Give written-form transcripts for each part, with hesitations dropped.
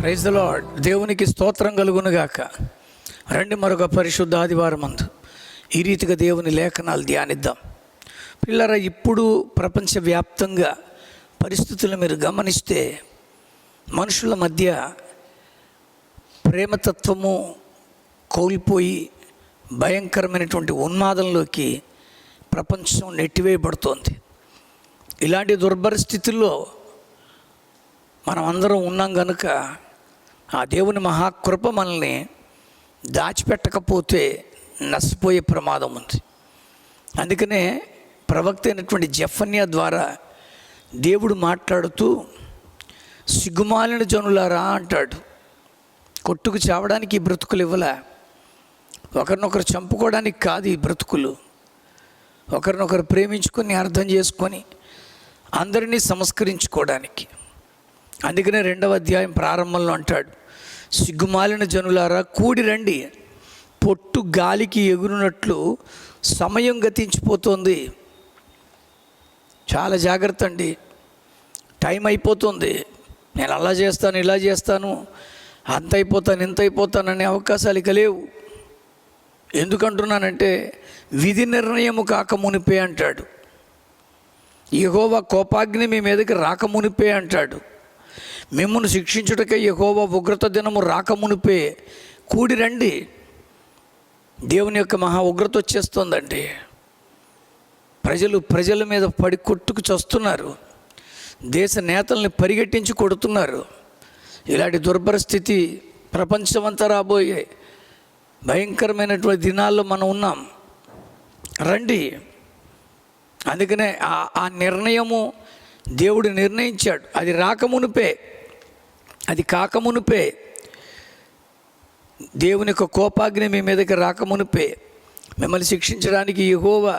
Praise the lord. దేవునికి స్తోత్రం కలుగునుగాక. రండి, మరొక పరిశుద్ధ ఆదివారం మందు ఈ రీతిగా దేవుని లేఖనాలు ధ్యానిద్దాం. పిల్లరా, ఇప్పుడు ప్రపంచవ్యాప్తంగా పరిస్థితులు మీరు గమనిస్తే మనుషుల మధ్య ప్రేమతత్వము కోల్పోయి భయంకరమైనటువంటి ఉన్మాదంలోకి ప్రపంచం నెట్టివేయబడుతోంది. ఇలాంటి దుర్పరిస్థితుల్లో మనం అందరం ఉన్నాం కనుక ఆ దేవుని మహాకృప మనల్ని దాచిపెట్టకపోతే నష్టపోయే ప్రమాదం ఉంది. అందుకనే ప్రవక్త అయినటువంటి జెఫన్యా ద్వారా దేవుడు మాట్లాడుతూ, సిగ్గుమాలిన జనులారా అంటాడు. కొట్టుకు చావడానికి ఈ బ్రతుకులు ఇవ్వలే, ఒకరినొకరు చంపుకోవడానికి కాదు ఈ బ్రతుకులు, ఒకరినొకరు ప్రేమించుకొని అర్థం చేసుకొని అందరినీ సంస్కరించుకోవడానికి. అందుకనే 2వ అధ్యాయం ప్రారంభంలో అంటాడు, సిగ్గుమాలిన జనులారా కూడి రండి, పొట్టు గాలికి ఎగురునట్లు సమయం గతించిపోతుంది. చాలా జాగ్రత్త అండి. టైం అయిపోతుంది, నేను అలా చేస్తాను ఇలా చేస్తాను, అంత అయిపోతాను ఇంత అయిపోతాననే అవకాశాలు ఇక లేవు. ఎందుకంటున్నానంటే విధి నిర్ణయము కాకమునిపే అంటాడు. యెహోవా కోపాగ్ని మీ మీదకి రాకమునిపే అంటాడు. మిమ్మును శిక్షించుటకై యెహోవా ఉగ్రత దినము రాకమునిపే కూడి రండి. దేవుని యొక్క మహా ఉగ్రత వచ్చేస్తుందండి. ప్రజల మీద పడి కొట్టుకు చస్తున్నారు. దేశ నేతల్ని పరిగెట్టించి కొడుతున్నారు. ఇలాంటి దుర్పరిస్థితి ప్రపంచమంతా రాబోయే భయంకరమైనటువంటి దినాల్లో మనం ఉన్నాం. రండి. అందుకనే ఆ నిర్ణయము దేవుడు నిర్ణయించాడు. అది రాకమునిపే, అది కాకమునిపే, దేవుని యొక్క కోపాగ్ని మీ మీదకి రాకమునిపే, మిమ్మల్ని శిక్షించడానికి యెహోవా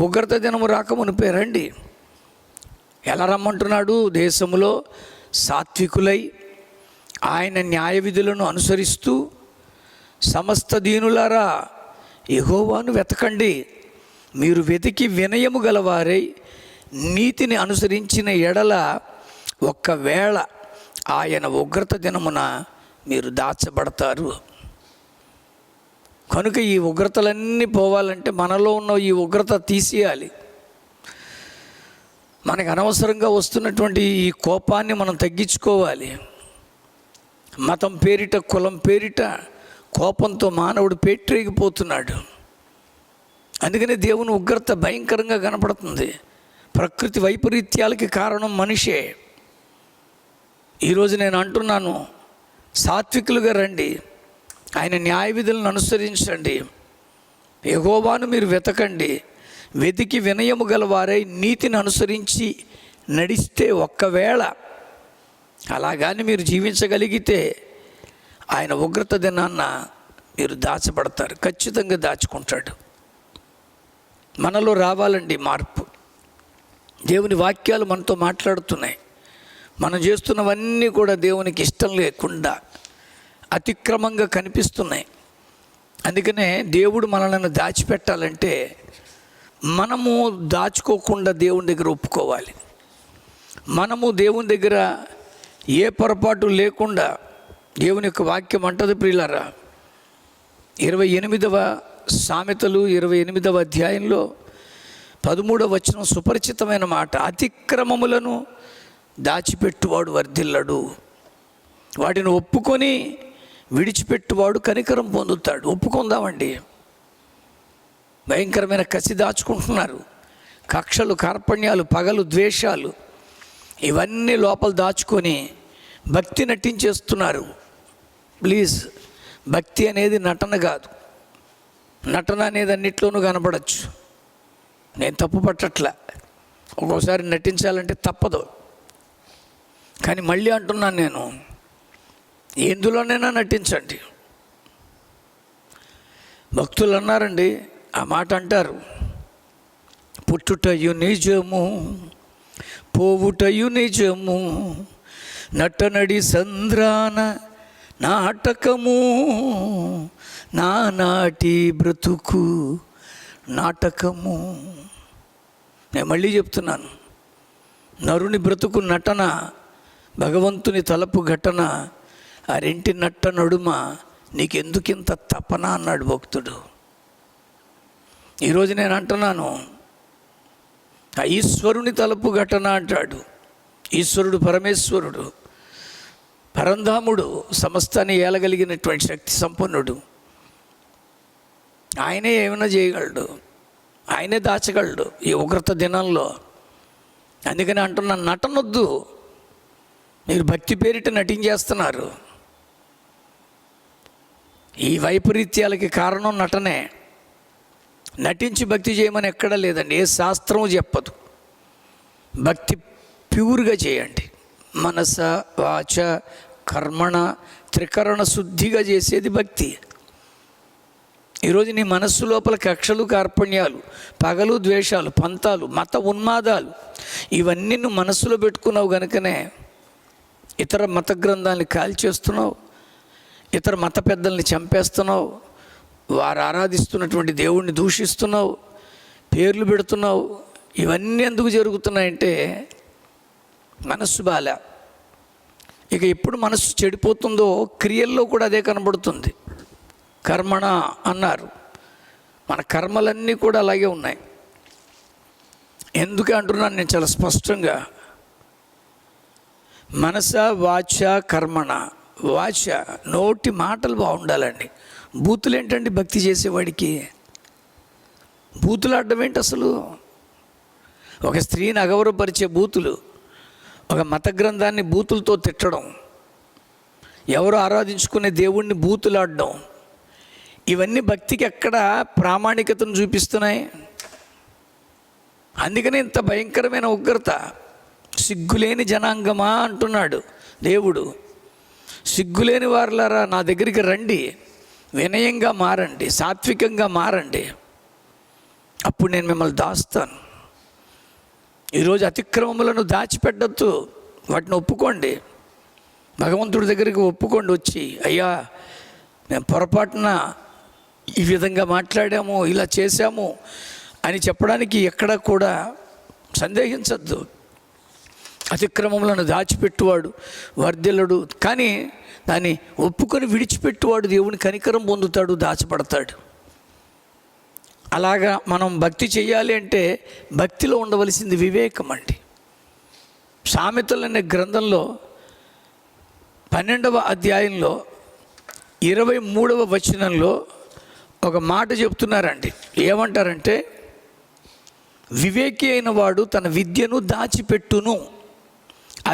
ఉగ్రత దినము రాకమునిపే రండి. ఎలా రమ్మంటున్నాడు? దేశంలో సాత్వికులై ఆయన న్యాయ విధులను అనుసరిస్తూ సమస్త దీనులారా యెహోవాను వెతకండి. మీరు వెతికి వినయము గలవారై నీతిని అనుసరించిన ఎడల ఒక్కవేళ ఆయన ఉగ్రత దినమున మీరు దాచబడతారు. కనుక ఈ ఉగ్రతలన్నీ పోవాలంటే మనలో ఉన్న ఈ ఉగ్రత తీసేయాలి. మనకు అనవసరంగా వస్తున్నటువంటి ఈ కోపాన్ని మనం తగ్గించుకోవాలి. మతం పేరిట, కులం పేరిట కోపంతో మానవుడు పేట్రేగిపోతున్నాడు. అందుకనే దేవుని ఉగ్రత భయంకరంగా కనపడుతుంది. ప్రకృతి వైపరీత్యాలకి కారణం మనిషే. ఈరోజు నేను అంటున్నాను, సాత్వికులుగా రండి, ఆయన న్యాయ విధులను అనుసరించండి, యెహోవాను మీరు వెతకండి. వెతికి వినయము గలవారై నీతిని అనుసరించి నడిస్తే ఒక్కవేళ అలాగాని మీరు జీవించగలిగితే ఆయన ఉగ్రత దినాన్న మీరు దాచబడతారు. ఖచ్చితంగా దాచుకుంటాడు. మనలో రావాలండి మార్పు. దేవుని వాక్యాలు మనతో మాట్లాడుతున్నాయి. మనం చేస్తున్నవన్నీ కూడా దేవునికి ఇష్టం లేకుండా అతిక్రమంగా కనిపిస్తున్నాయి. అందుకనే దేవుడు మనల్ని దాచిపెట్టాలంటే మనము దాచుకోకుండా దేవుని దగ్గర ఒప్పుకోవాలి. మనము దేవుని దగ్గర ఏ పొరపాటు లేకుండా, దేవుని యొక్క వాక్యం అంటది ప్రియులారా, 28వ సామెతలు 28వ అధ్యాయంలో 13వ వచనం సుపరిచితమైన మాట, అతిక్రమములను దాచిపెట్టువాడు వర్ధిల్లడు, వాటిని ఒప్పుకొని విడిచిపెట్టువాడు కనికరం పొందుతాడు. ఒప్పుకుందామండి. భయంకరమైన కసి దాచుకుంటున్నారు. కక్షలు, కార్పణ్యాలు, పగలు, ద్వేషాలు ఇవన్నీ లోపల దాచుకొని భక్తి నటించేస్తున్నారు. ప్లీజ్, భక్తి అనేది నటన కాదు. నటన అనేది అన్నిట్లోనూ కనపడచ్చు. నేను తప్పు పట్టట్లా, ఒక్కోసారి నటించాలంటే తప్పదు. కానీ మళ్ళీ అంటున్నాను, నేను ఎందులోనైనా నటించండి. భక్తులు అన్నారండి, ఆ మాట అంటారు, పుట్టుటయు నిజము పోవుటయు నిజము, నటనడి సంద్రాన నాటకము, నానాటి బ్రతుకు నాటకము. నేను మళ్ళీ చెప్తున్నాను, నరుని బ్రతుకు నటన, భగవంతుని తలపు ఘటన ఆ రెంటి నట్ట నడుమ నీకెందుకింత తపన అన్నాడు భక్తుడు. ఈరోజు నేను అంటున్నాను, ఆ ఈశ్వరుని తలుపు ఘటన అంటాడు. ఈశ్వరుడు పరమేశ్వరుడు, పరంధాముడు, సమస్తాన్ని ఏలగలిగినటువంటి శక్తి సంపన్నుడు. ఆయనే ఏమైనా చేయగలడు, ఆయనే దాచగలడు ఈ ఉగ్రత దినంలో. అందుకని అంటున్నాను, నటనొద్దు. మీరు భక్తి పేరిట నటించేస్తున్నారు. ఈ వైపరీత్యాలకి కారణం నటనే. నటించి భక్తి చేయమని ఎక్కడా లేదండి, ఏ శాస్త్రము చెప్పదు. భక్తి ప్యూర్గా చేయండి. మనస వాచ కర్మణ త్రికరణ శుద్ధిగా చేసేది భక్తి. ఈరోజు నీ మనస్సు లోపల కక్షలు, కార్పణ్యాలు, పగలు, ద్వేషాలు, పంతాలు, మత ఉన్మాదాలు ఇవన్నీ నువ్వు మనస్సులో పెట్టుకున్నావు కనుకనే ఇతర మత గ్రంథాలని కాల్చేస్తున్నావు, ఇతర మత పెద్దల్ని చంపేస్తున్నావు, వారు ఆరాధిస్తున్నటువంటి దేవుణ్ణి దూషిస్తున్నావు, పేర్లు పెడుతున్నావు. ఇవన్నీ ఎందుకు జరుగుతున్నాయంటే మనస్సు బాల. ఇక ఎప్పుడు మనస్సు చెడిపోతుందో క్రియల్లో కూడా అదే కనబడుతుంది. కర్మణ అన్నారు, మన కర్మలన్నీ కూడా అలాగే ఉన్నాయి. ఎందుకు అంటున్నాను నేను చాలా స్పష్టంగా, మనస వాచ కర్మణ. వాచ నోటి మాటలు బాగుండాలండి. బూతులు ఏంటండి భక్తి చేసేవాడికి? బూతులు ఆడడం ఏంటి అసలు? ఒక స్త్రీని అగౌరవపరిచే బూతులు, ఒక మత గ్రంథాన్ని బూతులతో తిట్టడం, ఎవరు ఆరాధించుకునే దేవుణ్ణి బూతులాడడం, ఇవన్నీ భక్తికి ఎక్కడ ప్రామాణికతను చూపిస్తున్నాయి? అందుకనే ఇంత భయంకరమైన ఉగ్రత. సిగ్గులేని జనాంగమా అంటున్నాడు దేవుడు. సిగ్గులేని వారులారా నా దగ్గరికి రండి, వినయంగా మారండి, సాత్వికంగా మారండి, అప్పుడు నేను మిమ్మల్ని దాస్తాను. ఈరోజు అతిక్రమములను దాచిపెట్టద్దు, వాటిని ఒప్పుకోండి. భగవంతుడి దగ్గరికి ఒప్పుకోండి. వచ్చి అయ్యా మేము పొరపాటున ఈ విధంగా మాట్లాడాము, ఇలా చేశాము అని చెప్పడానికి ఎక్కడ కూడా సందేహించద్దు. అతిక్రమములను దాచిపెట్టువాడు వర్ధిల్లడు, కానీ దాన్ని ఒప్పుకొని విడిచిపెట్టువాడు దేవుని కనికరం పొందుతాడు, దాచబడతాడు. అలాగా మనం భక్తి చేయాలి అంటే భక్తిలో ఉండవలసింది వివేకం అండి. సామెతలు అనే గ్రంథంలో 12వ అధ్యాయంలో 23వ వచనంలో ఒక మాట చెప్తున్నారండి. ఏమంటారంటే, వివేకి అయిన వాడు తన విద్యను దాచిపెట్టును,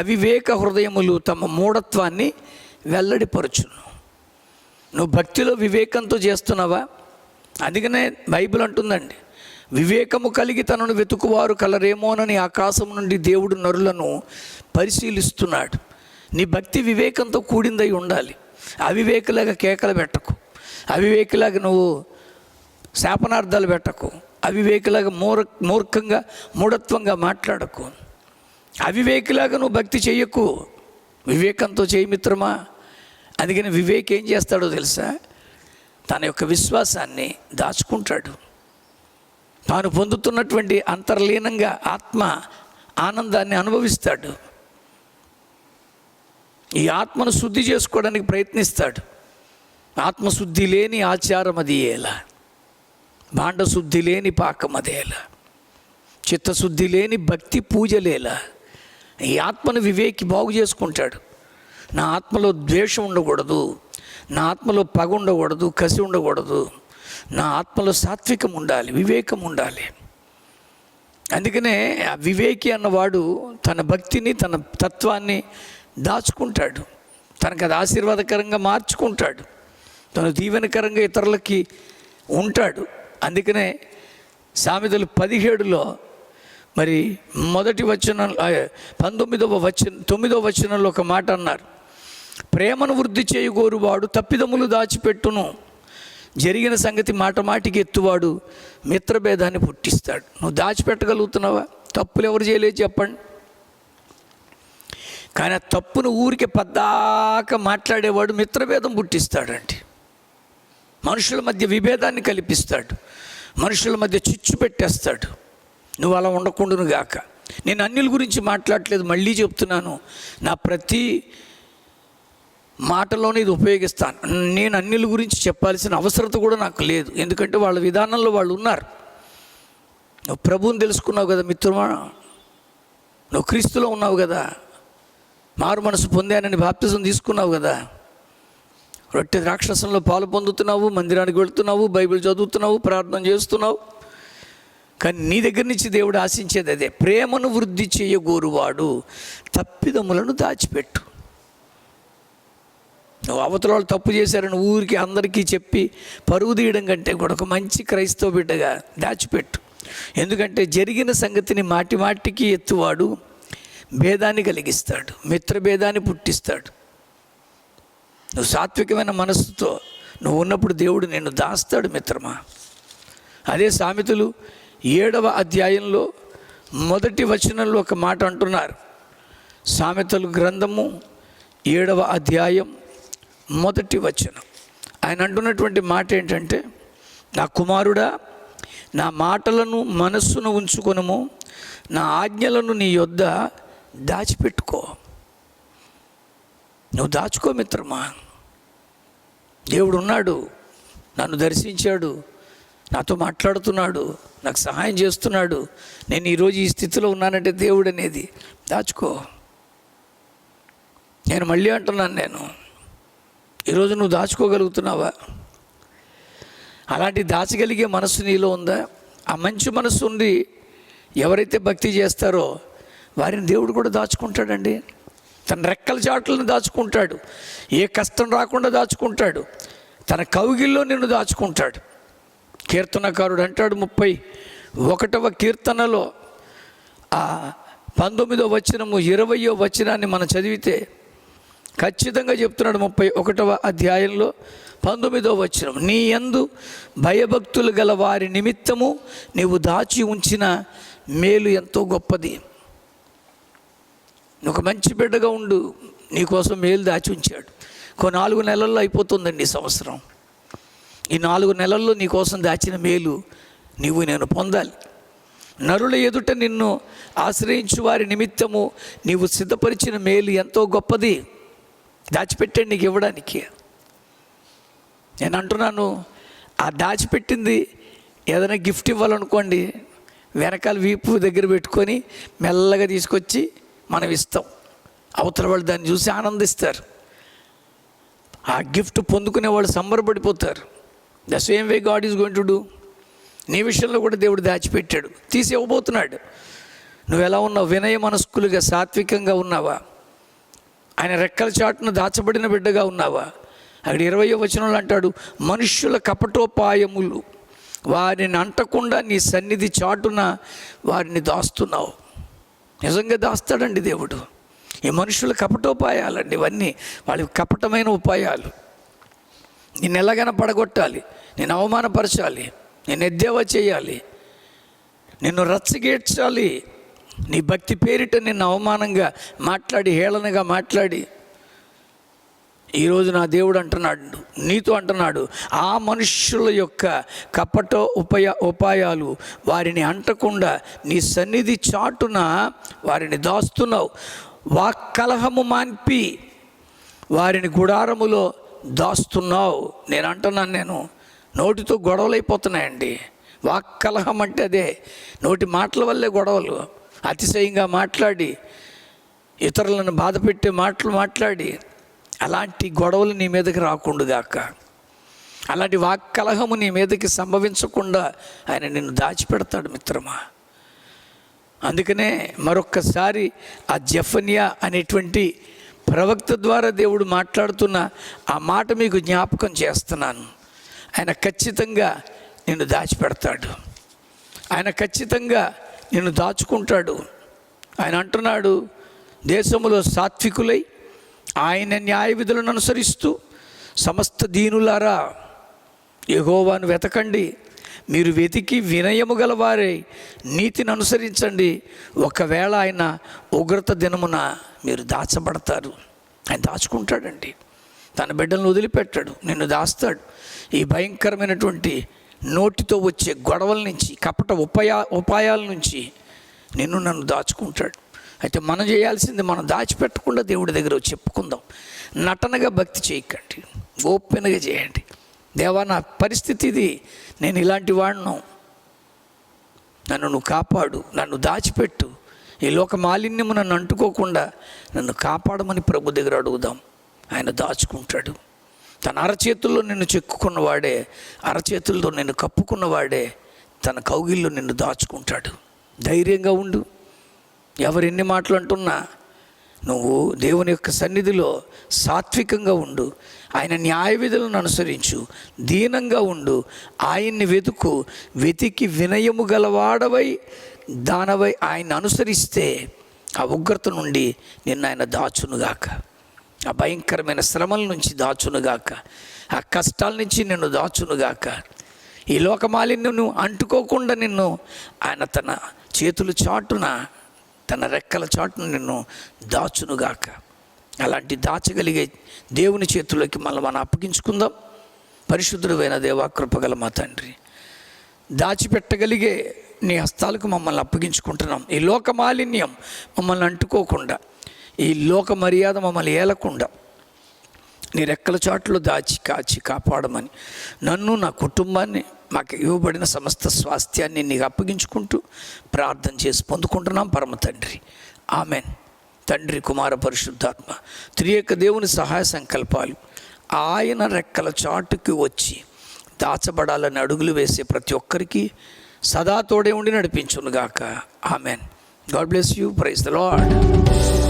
అవివేక హృదయములు తమ మూఢత్వాన్ని వెల్లడిపరచును. నువ్వు భక్తిలో వివేకంతో చేస్తున్నావా? అందుకనే బైబిల్ అంటుందండి, వివేకము కలిగి తనను వెతుకువారు కలరేమోనని ఆకాశం నుండి దేవుడు నరులను పరిశీలిస్తున్నాడు. నీ భక్తి వివేకంతో కూడిందై ఉండాలి. అవివేకలాగా కేకలు పెట్టకు, అవివేకలాగా నువ్వు శాపనార్థాలు పెట్టకు, అవివేకలాగా మూర్ఖంగా మూఢత్వంగా మాట్లాడకు, అవివేకలాగా నువ్వు భక్తి చెయ్యకు, వివేకంతో చేయి మిత్రమా. అందుకని వివేక్ ఏం చేస్తాడో తెలుసా? తన యొక్క విశ్వాసాన్ని దాచుకుంటాడు. తాను పొందుతున్నటువంటి అంతర్లీనంగా ఆత్మ ఆనందాన్ని అనుభవిస్తాడు. ఈ ఆత్మను శుద్ధి చేసుకోవడానికి ప్రయత్నిస్తాడు. ఆత్మశుద్ధి లేని ఆచారం అది ఎలా, భాండశుద్ధి లేని పాకం అదేలా, చిత్తశుద్ధి లేని భక్తి పూజలేలా. ఈ ఆత్మను వివేకి బాగు చేసుకుంటాడు. నా ఆత్మలో ద్వేషం ఉండకూడదు, నా ఆత్మలో పగ ఉండకూడదు, కసి ఉండకూడదు, నా ఆత్మలో సాత్వికం ఉండాలి, వివేకం ఉండాలి. అందుకనే ఆ వివేకి అన్నవాడు తన భక్తిని, తన తత్వాన్ని దాచుకుంటాడు. తనకు అది ఆశీర్వాదకరంగా మార్చుకుంటాడు, తను దీవెనకరంగా ఇతరులకి ఉంటాడు. అందుకనే సామెతలు 17లో మరి మొదటి వచనం 9వ వచనంలో ఒక మాట అన్నారు, ప్రేమను వృద్ధి చేయగోరువాడు తప్పిదములు దాచిపెట్టును, జరిగిన సంగతి మాట మాటికి ఎత్తువాడు మిత్రభేదాన్ని పుట్టిస్తాడు. నువ్వు దాచిపెట్టగలుగుతున్నావా? తప్పులు ఎవరు చేయలేదు చెప్పండి. కానీ ఆ తప్పును ఊరికి పద్దాక మాట్లాడేవాడు మిత్రభేదం పుట్టిస్తాడండి. మనుషుల మధ్య విభేదాన్ని కల్పిస్తాడు, మనుషుల మధ్య చిచ్చు పెట్టేస్తాడు. నువ్వు అలా ఉండకుండాను గాక. నేను అన్యుల గురించి మాట్లాడలేదు, మళ్ళీ చెప్తున్నాను. నా ప్రతి మాటలోనే ఇది ఉపయోగిస్తాను. నేను అన్యుల గురించి చెప్పాల్సిన అవసరత కూడా నాకు లేదు, ఎందుకంటే వాళ్ళ విధానంలో వాళ్ళు ఉన్నారు. నువ్వు ప్రభువుని తెలుసుకున్నావు కదా మిత్రమా, నువ్వు క్రీస్తులో ఉన్నావు కదా, మారు మనసు పొందానని బాప్తిజం తీసుకున్నావు కదా, రొట్టె ద్రాక్షరసంలో పాలు పొందుతున్నావు, మందిరానికి వెళుతున్నావు, బైబిల్ చదువుతున్నావు, ప్రార్థన చేస్తున్నావు. కానీ నీ దగ్గర నుంచి దేవుడు ఆశించేది అదే, ప్రేమను వృద్ధి చేయగోరువాడు తప్పిదములను దాచిపెట్టు. నువ్వు అవతల వాళ్ళు తప్పు చేశారని ఊరికి అందరికీ చెప్పి పరువు తీయడం కంటే కూడా ఒక మంచి క్రైస్తవ బిడ్డగా దాచిపెట్టు. ఎందుకంటే జరిగిన సంగతిని మాటి మాటికి ఎత్తువాడు భేదాన్ని కలిగిస్తాడు, మిత్రభేదాన్ని పుట్టిస్తాడు. నువ్వు సాత్వికమైన మనస్సుతో నువ్వు ఉన్నప్పుడు దేవుడు నిన్ను దాస్తాడు మిత్రమా. అదే సామెతలు 7వ అధ్యాయంలో 1వ వచనంలో ఒక మాట అంటున్నారు. సామెతలు గ్రంథము 7వ అధ్యాయం 1వ వచనం. ఆయన అంటున్నటువంటి మాట ఏంటంటే, నా కుమారుడా, నా మాటలను మనస్సును ఉంచుకొనుము, నా ఆజ్ఞలను నీ యొద్ద దాచిపెట్టుకో. నువ్వు దాచుకో మిత్రమా. దేవుడు ఉన్నాడు, నన్ను దర్శించాడు, నాతో మాట్లాడుతున్నాడు, నాకు సహాయం చేస్తున్నాడు. నేను ఈరోజు ఈ స్థితిలో ఉన్నానంటే దేవుడు అనేది దాచుకో. నేను మళ్ళీ అంటున్నాను, నేను ఈరోజు నువ్వు దాచుకోగలుగుతున్నావా? అలాంటి దాచగలిగే మనస్సు నీలో ఉందా? ఆ మంచి మనస్సు ఉంది ఎవరైతే భక్తి చేస్తారో వారిని దేవుడు కూడా దాచుకుంటాడండి. తన రెక్కల చాట్లను దాచుకుంటాడు, ఏ కష్టం రాకుండా దాచుకుంటాడు, తన కౌగిల్లో నిన్ను దాచుకుంటాడు. కీర్తనకారుడు అంటాడు 31వ కీర్తనలో 19వ వచనము 20వ వచనాన్ని మనం చదివితే ఖచ్చితంగా చెప్తున్నాడు. 31వ అధ్యాయంలో 19వ వచనం, నీ యందు భయభక్తులు గల వారి నిమిత్తము నీవు దాచి ఉంచిన మేలు ఎంతో గొప్పది. నువ్వు ఒక మంచి బిడ్డగా ఉండు, నీకోసం మేలు దాచి ఉంచాడు. 4 నెలల్లో అయిపోతుందండి ఈ సంవత్సరం. ఈ 4 నెలల్లో నీకోసం దాచిన మేలు నేను పొందాలి. నరుల ఎదుట నిన్ను ఆశ్రయించు వారి నిమిత్తము నీవు సిద్ధపరిచిన మేలు ఎంతో గొప్పది. దాచిపెట్టాడు నీకు ఇవ్వడానికి. నేను అంటున్నాను, ఆ దాచిపెట్టింది ఏదైనా గిఫ్ట్ ఇవ్వాలనుకోండి, వెనకాల వీపు దగ్గర పెట్టుకొని మెల్లగా తీసుకొచ్చి మనం ఇస్తాం. అవతల వాళ్ళు దాన్ని చూసి ఆనందిస్తారు, ఆ గిఫ్ట్ పొందుకునే వాళ్ళు సంబరపడిపోతారు. The same way God is going to do. నీ విషయంలో కూడా దేవుడు దాచిపెట్టాడు, తీసి ఇవ్వబోతున్నాడు. నువ్వు ఎలా ఉన్నావు? వినయ మనస్కులుగా సాత్వికంగా ఉన్నావా? ఆయన రెక్కల చాటును దాచబడిన బిడ్డగా ఉన్నావా? అక్కడ 20వ వచనంలో అంటాడు, మనుష్యుల కపటోపాయములు వారిని అంటకుండా నీ సన్నిధి చాటున వారిని దాస్తున్నావు. నిజంగా దాస్తాడండి దేవుడు. ఈ మనుషుల కపటోపాయాలండి ఇవన్నీ, వాళ్ళ కపటమైన ఉపాయాలు. నిన్ను ఎలాగైనా పడగొట్టాలి, నిన్ను అవమానపరచాలి, నిన్ను ఎద్దేవా చేయాలి, నిన్ను రచ్చగేడ్చాలి, నీ భక్తి పేరిట నిన్ను అవమానంగా మాట్లాడి, హేళనగా మాట్లాడి. ఈరోజు నా దేవుడు అంటున్నాడు, నీతో అంటున్నాడు, ఆ మనుష్యుల యొక్క కపట ఉపాయాలు వారిని అంటకుండా నీ సన్నిధి చాటున వారిని దాస్తున్నావు. వాక్కలహము మాన్పి వారిని గుడారములో దాస్తున్నావు. నేను అంటున్నాను, నేను నోటితో గొడవలు అయిపోతున్నాయండి. వాక్కలహం అంటే అదే, నోటి మాటల వల్లే గొడవలు. అతిశయంగా మాట్లాడి, ఇతరులను బాధ పెట్టే మాటలు మాట్లాడి, అలాంటి గొడవలు నీ మీదకి రాకుండాగాక, అలాంటి వాక్కలహము నీ మీదకి సంభవించకుండా ఆయన నిన్ను దాచిపెడతాడు మిత్రమా. అందుకనే మరొక్కసారి ఆ జెఫన్యా అనేటువంటి ప్రవక్త ద్వారా దేవుడు మాట్లాడుతున్న ఆ మాట మీకు జ్ఞాపకం చేస్తున్నాను. ఆయన ఖచ్చితంగా నిన్ను దాచిపెడతాడు, ఆయన ఖచ్చితంగా నిన్ను దాచుకుంటాడు. ఆయన అంటున్నాడు, దేశములో సాత్వికులై ఆయన న్యాయ విధులను అనుసరిస్తూ సమస్త దీనులారా యెహోవాను వెతకండి, మీరు వెతికి వినయము గలవారే నీతిని అనుసరించండి. ఒకవేళ ఆయన ఉగ్రత దినమున మీరు దాచబడతారు. ఆయన దాచుకుంటాడండి, తన బిడ్డలను వదిలిపెట్టాడు, నిన్ను దాస్తాడు. ఈ భయంకరమైనటువంటి నోటితో వచ్చే గొడవల నుంచి, కపట ఉపాయాల నుంచి నన్ను దాచుకుంటాడు. అయితే మనం చేయాల్సింది మనం దాచిపెట్టకుండా దేవుడి దగ్గర వచ్చి చెప్పుకుందాం. నటనగా భక్తి చేయకండి, ఓపెన్గా చేయండి. దేవా, నా పరిస్థితి ఇది, నేను ఇలాంటి వాడిను, నన్ను నువ్వు కాపాడు, నన్ను దాచిపెట్టు, ఈ లోక మాలిన్యము నన్ను అంటుకోకుండా నన్ను కాపాడమని ప్రభు దగ్గర అడుగుదాం. ఆయన దాచుకుంటాడు. తన అరచేతుల్లో నిన్ను చెక్కుకున్నవాడే, అరచేతుల్లో నిన్ను కప్పుకున్నవాడే తన కౌగిల్లో నిన్ను దాచుకుంటాడు. ధైర్యంగా ఉండు. ఎవరు ఎన్ని మాటలు అంటున్నా నువ్వు దేవుని యొక్క సన్నిధిలో సాత్వికంగా ఉండు. ఆయన న్యాయ విధులను అనుసరించు, దీనంగా ఉండు, ఆయన్ని వెతికి వినయము గలవాడవై దానవై ఆయన్ని అనుసరిస్తే ఆ ఉగ్రత నుండి నిన్ను ఆయన దాచునుగాక, ఆ భయంకరమైన శ్రమల నుంచి దాచునుగాక, ఆ కష్టాల నుంచి నిన్ను దాచునుగాక, ఈ లోకమాలిన్యం నువ్వు అంటుకోకుండా నిన్ను ఆయన తన చేతుల చాటున, తన రెక్కల చాటున నిన్ను దాచునుగాక. అలాంటి దాచగలిగే దేవుని చేతుల్లోకి మనం అప్పగించుకుందాం. పరిశుద్ధుడైన దేవా, కృపగల మా తండ్రి, దాచిపెట్టగలిగే నీ హస్తాలకు మమ్మల్ని అప్పగించుకుంటున్నాం. ఈ లోక మాలిన్యం మమ్మల్ని అంటుకోకుండా, ఈ లోక మర్యాద మమ్మల్ని ఏలకుండా నీ రెక్కల చాటులో దాచి కాచి కాపాడమని నన్ను, నా కుటుంబాన్ని, మాకు ఇవ్వబడిన సమస్త స్వాస్థ్యాన్ని నీకు అప్పగించుకుంటూ ప్రార్థన చేసి పొందుకుంటున్నాం పరమ తండ్రి. ఆమెన్. తండ్రి, కుమార, పరిశుద్ధాత్మ త్రియేక దేవుని సహాయ సంకల్పాలు ఆయన రెక్కల చాటుకి వచ్చి దాచబడాలని అడుగులు వేసే ప్రతి ఒక్కరికి సదా తోడే ఉండి నడిపించునుగాక. Amen. God bless you. Praise the lord.